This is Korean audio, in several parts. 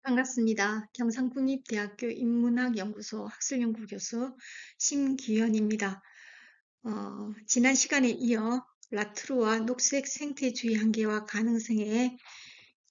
반갑습니다. 경상국립대학교 인문학연구소 학술연구 교수 심기현입니다. 지난 시간에 이어 라투르와 녹색 생태주의 한계와 가능성에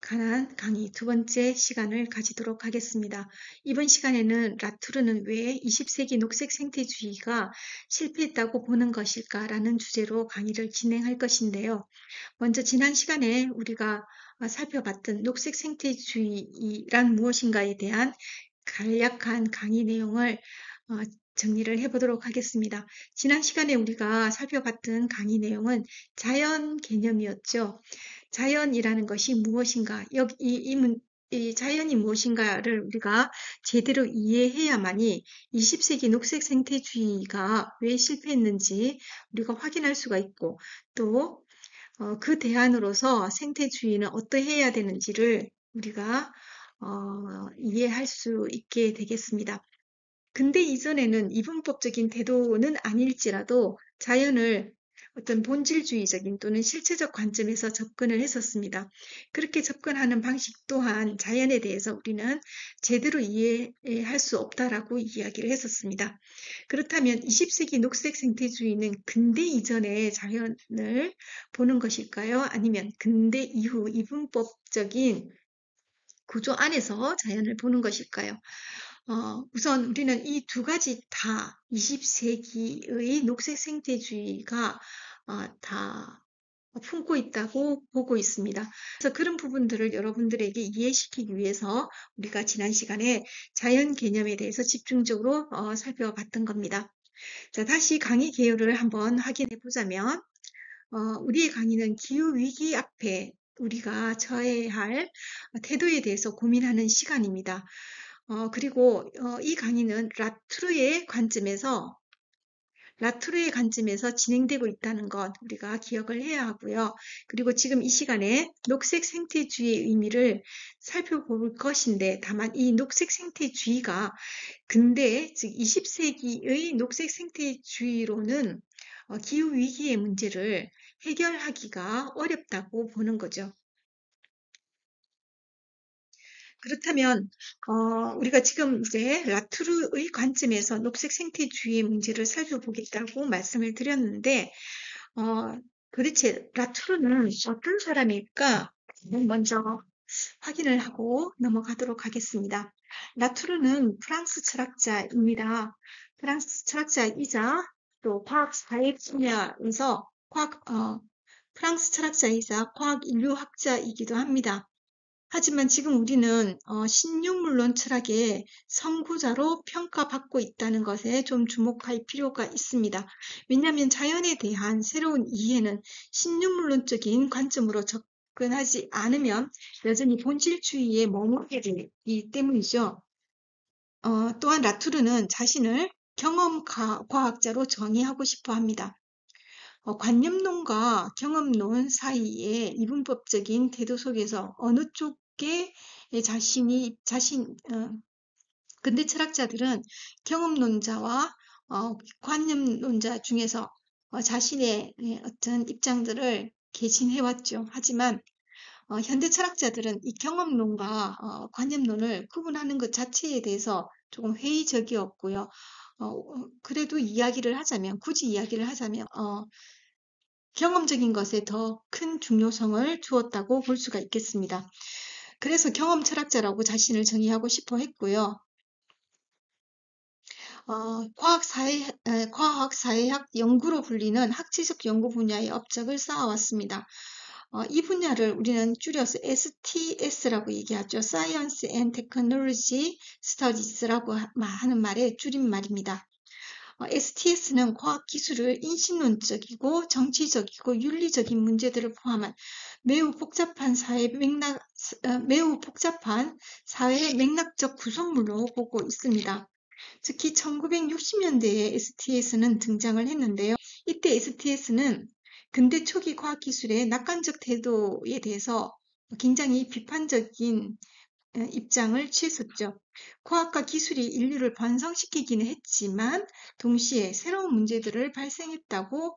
관한 강의 두 번째 시간을 가지도록 하겠습니다. 이번 시간에는 라투르는 왜 20세기 녹색 생태주의가 실패했다고 보는 것일까라는 주제로 강의를 진행할 것인데요. 먼저 지난 시간에 우리가 살펴봤던 녹색 생태주의란 무엇인가에 대한 간략한 강의 내용을 정리를 해보도록 하겠습니다. 지난 시간에 우리가 살펴봤던 강의 내용은 자연 개념이었죠. 자연이라는 것이 무엇인가, 이 자연이 무엇인가를 우리가 제대로 이해해야만이 20세기 녹색 생태주의가 왜 실패했는지 우리가 확인할 수가 있고, 또 그 대안으로서 생태주의는 어떠해야 되는지를 우리가 이해할 수 있게 되겠습니다. 근데 이전에는 이분법적인 태도는 아닐지라도 자연을 어떤 본질주의적인 또는 실체적 관점에서 접근을 했었습니다. 그렇게 접근하는 방식 또한 자연에 대해서 우리는 제대로 이해할 수 없다라고 이야기를 했었습니다. 그렇다면 20세기 녹색 생태주의는 근대 이전의 자연을 보는 것일까요? 아니면 근대 이후 이분법적인 구조 안에서 자연을 보는 것일까요? 우선 우리는 이 두 가지 다 20세기의 녹색 생태주의가 다 품고 있다고 보고 있습니다. 그래서 그런 부분들을 여러분들에게 이해시키기 위해서 우리가 지난 시간에 자연 개념에 대해서 집중적으로 살펴봤던 겁니다. 자, 다시 강의 개요를 한번 확인해 보자면 우리의 강의는 기후위기 앞에 우리가 처해야 할 태도에 대해서 고민하는 시간입니다. 그리고 이 강의는 라투르의 관점에서 진행되고 있다는 것 우리가 기억을 해야 하고요. 그리고 지금 이 시간에 녹색 생태주의의 의미를 살펴볼 것인데, 다만 이 녹색 생태주의가 근대, 즉 20세기의 녹색 생태주의로는 기후위기의 문제를 해결하기가 어렵다고 보는 거죠. 그렇다면 우리가 지금 이제 라투르의 관점에서 녹색 생태주의의 문제를 살펴보겠다고 말씀을 드렸는데 도대체 라투르는 어떤 사람일까? 먼저 확인을 하고 넘어가도록 하겠습니다. 라투르는 프랑스 철학자입니다. 프랑스 철학자이자 또 과학 사회 분야에서 프랑스 철학자이자 과학 인류학자이기도 합니다. 하지만 지금 우리는 신유물론 철학의 선구자로 평가받고 있다는 것에 좀 주목할 필요가 있습니다. 왜냐하면 자연에 대한 새로운 이해는 신유물론적인 관점으로 접근하지 않으면 여전히 본질주의에 머무르게 되기 때문이죠. 또한 라투르는 자신을 경험과학자로 정의하고 싶어 합니다. 관념론과 경험론 사이의 이분법적인 태도 속에서 어느 쪽에 근대 철학자들은 경험론자와 관념론자 중에서 자신의 어떤 입장들을 개진해왔죠. 하지만 현대 철학자들은 이 경험론과 관념론을 구분하는 것 자체에 대해서 조금 회의적이었고요. 그래도 굳이 이야기를 하자면 경험적인 것에 더 큰 중요성을 주었다고 볼 수가 있겠습니다. 그래서 경험 철학자라고 자신을 정의하고 싶어 했고요. 과학사회학 연구로 불리는 학체적 연구 분야의 업적을 쌓아왔습니다. 이 분야를 우리는 줄여서 STS라고 얘기하죠. Science and Technology Studies라고 하는 말의 줄임말입니다. STS는 과학기술을 인식론적이고 정치적이고 윤리적인 문제들을 포함한 매우 복잡한 사회의 맥락적 구성물로 보고 있습니다. 특히 1960년대에 STS는 등장을 했는데요. 이때 STS는 근대 초기 과학기술의 낙관적 태도에 대해서 굉장히 비판적인 입장을 취했었죠. 과학과 기술이 인류를 번성시키기는 했지만 동시에 새로운 문제들을 발생했다고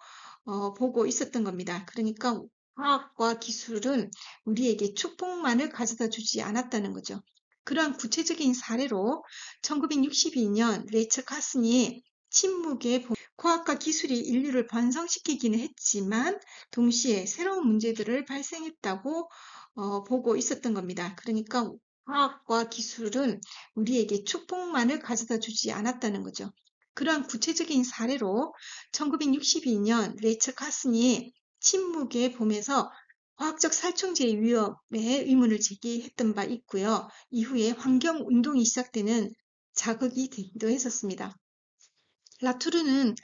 보고 있었던 겁니다. 그러니까 과학과 기술은 우리에게 축복만을 가져다 주지 않았다는 거죠. 그러한 구체적인 사례로 1962년 레이첼 카슨이 침묵의 과학과 기술이 인류를 번성시키기는 했지만 동시에 새로운 문제들을 발생했다고 보고 있었던 겁니다. 그러니까 과학과 기술은 우리에게 축복만을 가져다 주지 않았다는 거죠. 그러한 구체적인 사례로 1962년 레이첼 카슨이 침묵의 봄에서 과학적 살충제의 위험에 의문을 제기했던 바 있고요. 이후에 환경운동이 시작되는 자극이 되기도 했었습니다. 라투르는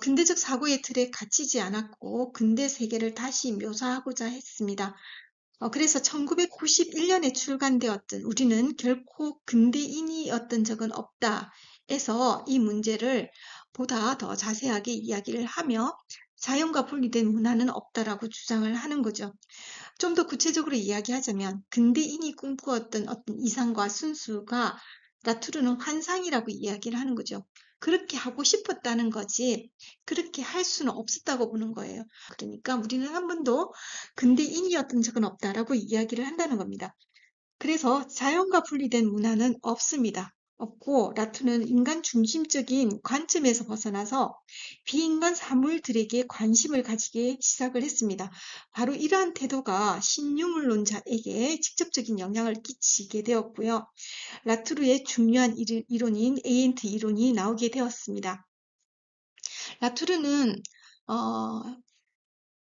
근대적 사고의 틀에 갇히지 않았고 근대 세계를 다시 묘사하고자 했습니다. 그래서 1991년에 출간되었던 우리는 결코 근대인이었던 적은 없다 에서 이 문제를 보다 더 자세하게 이야기를 하며 자연과 분리된 문화는 없다라고 주장을 하는 거죠. 좀 더 구체적으로 이야기하자면 근대인이 꿈꾸었던 어떤 이상과 순수가 라투르는 환상이라고 이야기를 하는 거죠. 그렇게 하고 싶었다는 거지 그렇게 할 수는 없었다고 보는 거예요. 그러니까 우리는 한 번도 근대인이었던 적은 없다라고 이야기를 한다는 겁니다. 그래서 자연과 분리된 문화는 없습니다. 없고 라투는 인간 중심적인 관점에서 벗어나서 비인간 사물들에게 관심을 가지기 시작을 했습니다. 바로 이러한 태도가 신유물론자에게 직접적인 영향을 끼치게 되었고요. 라투르의 중요한 이론인 에이엔트 이론이 나오게 되었습니다. 라투르는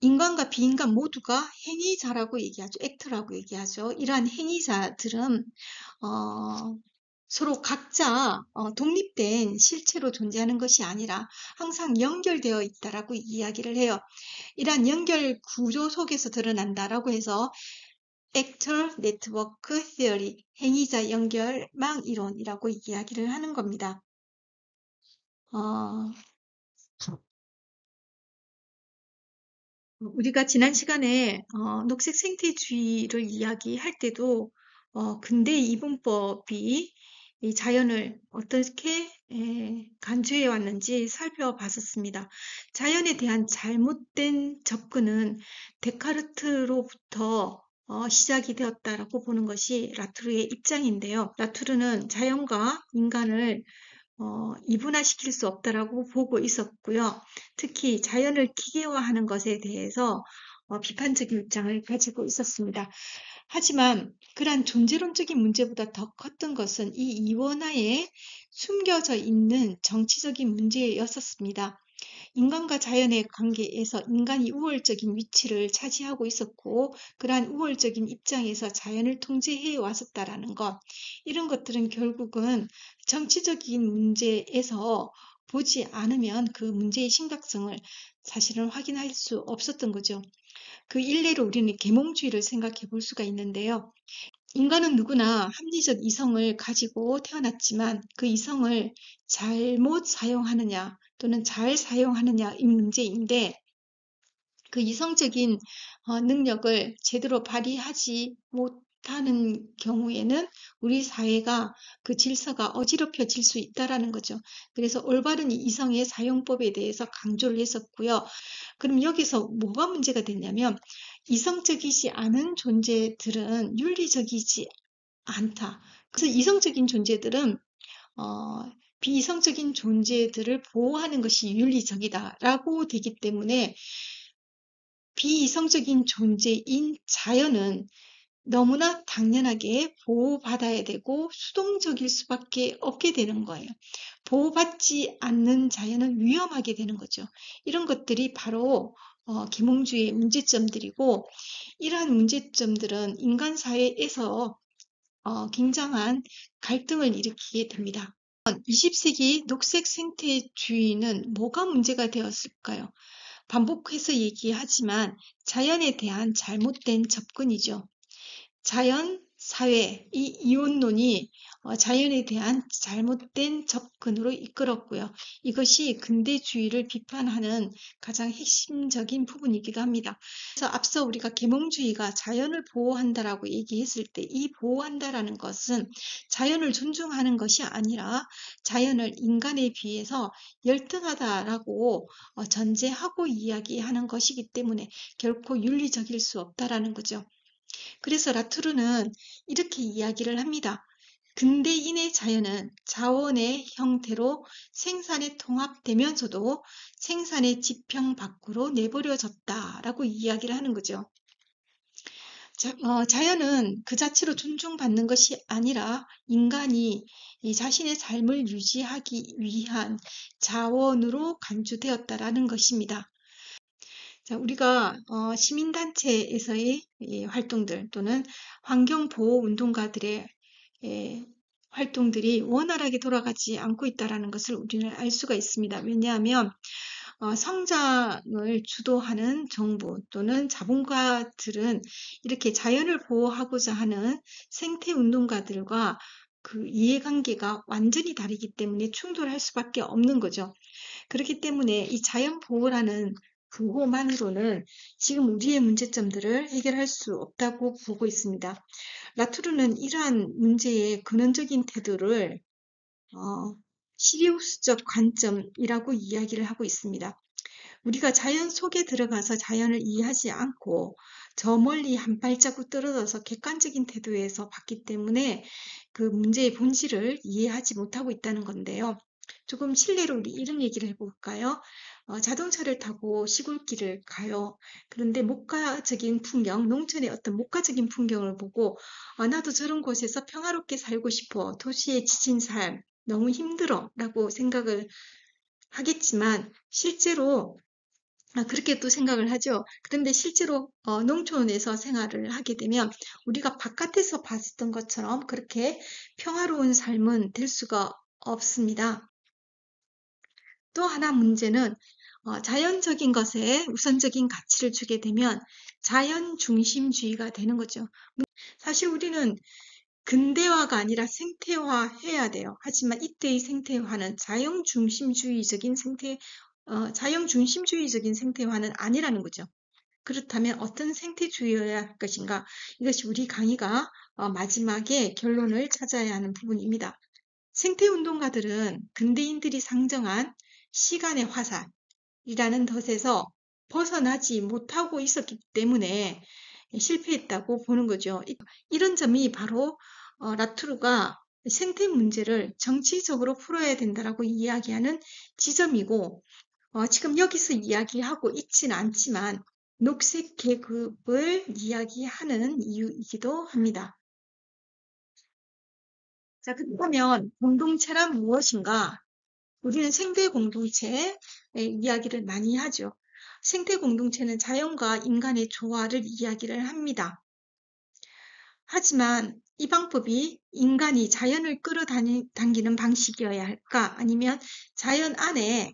인간과 비인간 모두가 행위자라고 얘기하죠. 액터라고 얘기하죠. 이러한 행위자들은 서로 각자 독립된 실체로 존재하는 것이 아니라 항상 연결되어 있다라고 이야기를 해요. 이러한 연결 구조 속에서 드러난다라고 해서 Actor Network Theory, 행위자 연결망 이론이라고 이야기를 하는 겁니다. 우리가 지난 시간에 녹색 생태주의를 이야기할 때도 근대 이분법이 이 자연을 어떻게 간주해 왔는지 살펴봤었습니다. 자연에 대한 잘못된 접근은 데카르트로부터 시작이 되었다라고 보는 것이 라투르의 입장인데요. 라투르는 자연과 인간을 이분화시킬 수 없다라고 보고 있었고요. 특히 자연을 기계화하는 것에 대해서 비판적인 입장을 가지고 있었습니다. 하지만 그러한 존재론적인 문제보다 더 컸던 것은 이 이원화에 숨겨져 있는 정치적인 문제였었습니다. 인간과 자연의 관계에서 인간이 우월적인 위치를 차지하고 있었고 그러한 우월적인 입장에서 자연을 통제해 왔었다라는 것, 이런 것들은 결국은 정치적인 문제에서 보지 않으면 그 문제의 심각성을 사실은 확인할 수 없었던 거죠. 그 일례로 우리는 계몽주의를 생각해 볼 수가 있는데요. 인간은 누구나 합리적 이성을 가지고 태어났지만 그 이성을 잘못 사용하느냐 또는 잘 사용하느냐 이 문제인데 그 이성적인 능력을 제대로 발휘하지 못하는 경우에는 우리 사회가 그 질서가 어지럽혀질 수 있다라는 거죠. 그래서 올바른 이성의 사용법에 대해서 강조를 했었고요. 그럼 여기서 뭐가 문제가 됐냐면 이성적이지 않은 존재들은 윤리적이지 않다. 그래서 이성적인 존재들은 비이성적인 존재들을 보호하는 것이 윤리적이다라고 되기 때문에 비이성적인 존재인 자연은 너무나 당연하게 보호받아야 되고 수동적일 수밖에 없게 되는 거예요. 보호받지 않는 자연은 위험하게 되는 거죠. 이런 것들이 바로 계몽주의의 문제점들이고 이러한 문제점들은 인간 사회에서 굉장한 갈등을 일으키게 됩니다. 20세기 녹색 생태주의는 뭐가 문제가 되었을까요? 반복해서 얘기하지만 자연에 대한 잘못된 접근이죠. 자연, 사회, 이 이원론이 자연에 대한 잘못된 접근으로 이끌었고요. 이것이 근대주의를 비판하는 가장 핵심적인 부분이기도 합니다. 그래서 앞서 우리가 계몽주의가 자연을 보호한다라고 얘기했을 때 이 보호한다라는 것은 자연을 존중하는 것이 아니라 자연을 인간에 비해서 열등하다라고 전제하고 이야기하는 것이기 때문에 결코 윤리적일 수 없다라는 거죠. 그래서 라투르는 이렇게 이야기를 합니다. 근대인의 자연은 자원의 형태로 생산에 통합되면서도 생산의 지평 밖으로 내버려졌다라고 이야기를 하는 거죠. 자연은 그 자체로 존중받는 것이 아니라 인간이 이 자신의 삶을 유지하기 위한 자원으로 간주되었다라는 것입니다. 자, 우리가 시민단체에서의 이 활동들 또는 환경보호운동가들의 활동들이 원활하게 돌아가지 않고 있다는 것을 우리는 알 수가 있습니다. 왜냐하면 성장을 주도하는 정부 또는 자본가들은 이렇게 자연을 보호하고자 하는 생태운동가들과 그 이해관계가 완전히 다르기 때문에 충돌할 수밖에 없는 거죠. 그렇기 때문에 이 자연 보호라는 그거만으로는 지금 우리의 문제점들을 해결할 수 없다고 보고 있습니다. 라투르는 이러한 문제의 근원적인 태도를 시리우스적 관점이라고 이야기를 하고 있습니다. 우리가 자연 속에 들어가서 자연을 이해하지 않고 저 멀리 한 발자국 떨어져서 객관적인 태도에서 봤기 때문에 그 문제의 본질을 이해하지 못하고 있다는 건데요. 조금 실례로 우리 이런 얘기를 해볼까요? 자동차를 타고 시골길을 가요. 그런데 목가적인 풍경, 농촌의 어떤 목가적인 풍경을 보고 나도 저런 곳에서 평화롭게 살고 싶어. 도시에 지친 삶, 너무 힘들어 라고 생각을 하겠지만 실제로 그렇게 또 생각을 하죠. 그런데 실제로 농촌에서 생활을 하게 되면 우리가 바깥에서 봤었던 것처럼 그렇게 평화로운 삶은 될 수가 없습니다. 또 하나 문제는 자연적인 것에 우선적인 가치를 주게 되면 자연 중심주의가 되는 거죠. 사실 우리는 근대화가 아니라 생태화해야 돼요. 하지만 이때의 생태화는 자연 중심주의적인 생태화는 아니라는 거죠. 그렇다면 어떤 생태주의여야 할 것인가? 이것이 우리 강의가 마지막에 결론을 찾아야 하는 부분입니다. 생태운동가들은 근대인들이 상정한 시간의 화살이라는 덫에서 벗어나지 못하고 있었기 때문에 실패했다고 보는 거죠. 이런 점이 바로 라투르가 생태 문제를 정치적으로 풀어야 된다라고 이야기하는 지점이고 지금 여기서 이야기하고 있지는 않지만 녹색 계급을 이야기하는 이유이기도 합니다. 자, 그렇다면 공동체란 무엇인가? 우리는 생태 공동체의 이야기를 많이 하죠. 생태 공동체는 자연과 인간의 조화를 이야기를 합니다. 하지만 이 방법이 인간이 자연을 끌어당기는 방식이어야 할까? 아니면 자연 안에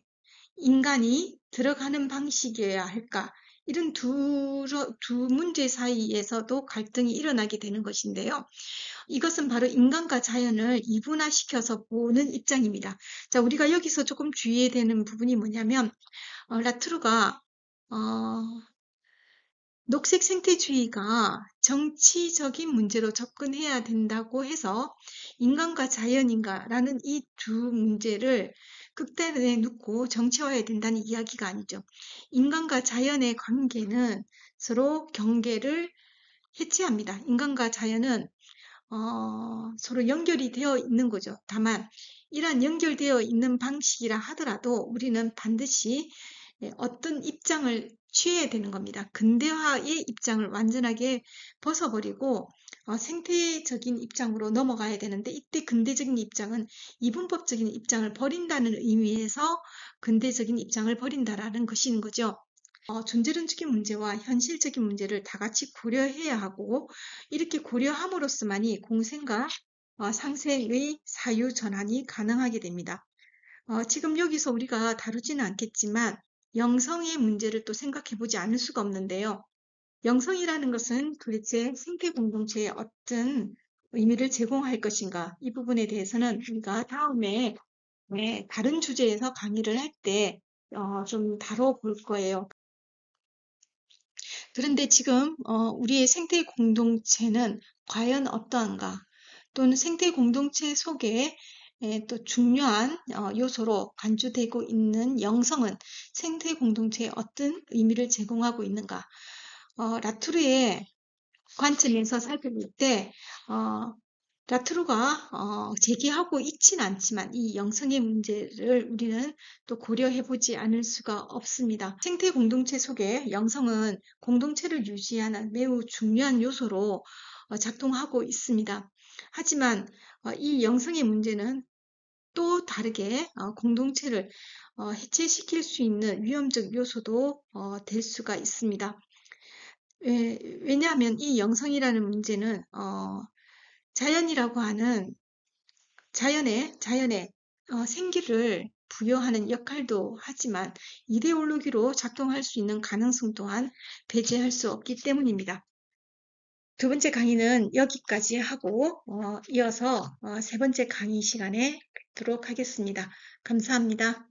인간이 들어가는 방식이어야 할까? 이런 두 문제 사이에서도 갈등이 일어나게 되는 것인데요. 이것은 바로 인간과 자연을 이분화시켜서 보는 입장입니다. 자, 우리가 여기서 조금 주의해야 되는 부분이 뭐냐면, 라투르가, 녹색 생태주의가 정치적인 문제로 접근해야 된다고 해서 인간과 자연인가라는 이 두 문제를 극단에 놓고 정치화해야 된다는 이야기가 아니죠. 인간과 자연의 관계는 서로 경계를 해체합니다. 인간과 자연은 서로 연결이 되어 있는 거죠. 다만 이러한 연결되어 있는 방식이라 하더라도 우리는 반드시 어떤 입장을 취해야 되는 겁니다. 근대화의 입장을 완전하게 벗어버리고 생태적인 입장으로 넘어가야 되는데 이때 근대적인 입장은 이분법적인 입장을 버린다는 의미에서 근대적인 입장을 버린다라는 것인 거죠. 존재론적인 문제와 현실적인 문제를 다 같이 고려해야 하고 이렇게 고려함으로써만이 공생과 상생의 사유 전환이 가능하게 됩니다. 지금 여기서 우리가 다루지는 않겠지만 영성의 문제를 또 생각해 보지 않을 수가 없는데요. 영성이라는 것은 도대체 생태 공동체에 어떤 의미를 제공할 것인가? 이 부분에 대해서는 우리가 다음에 다른 주제에서 강의를 할 때 좀 다뤄볼 거예요. 그런데 지금 우리의 생태 공동체는 과연 어떠한가? 또는 생태 공동체 속에 또 중요한 요소로 간주되고 있는 영성은 생태 공동체에 어떤 의미를 제공하고 있는가? 라투르의 관점에서 살펴볼 때 라트로가 제기하고 있진 않지만 이 영성의 문제를 우리는 또 고려해 보지 않을 수가 없습니다. 생태 공동체 속에 영성은 공동체를 유지하는 매우 중요한 요소로 작동하고 있습니다. 하지만 이 영성의 문제는 또 다르게 공동체를 해체시킬 수 있는 위험적 요소도 될 수가 있습니다. 왜냐하면 이 영성이라는 문제는 자연이라고 하는 자연에 생기를 부여하는 역할도 하지만 이데올로기로 작동할 수 있는 가능성 또한 배제할 수 없기 때문입니다. 두 번째 강의는 여기까지 하고 이어서 세 번째 강의 시간에 뵙도록 하겠습니다. 감사합니다.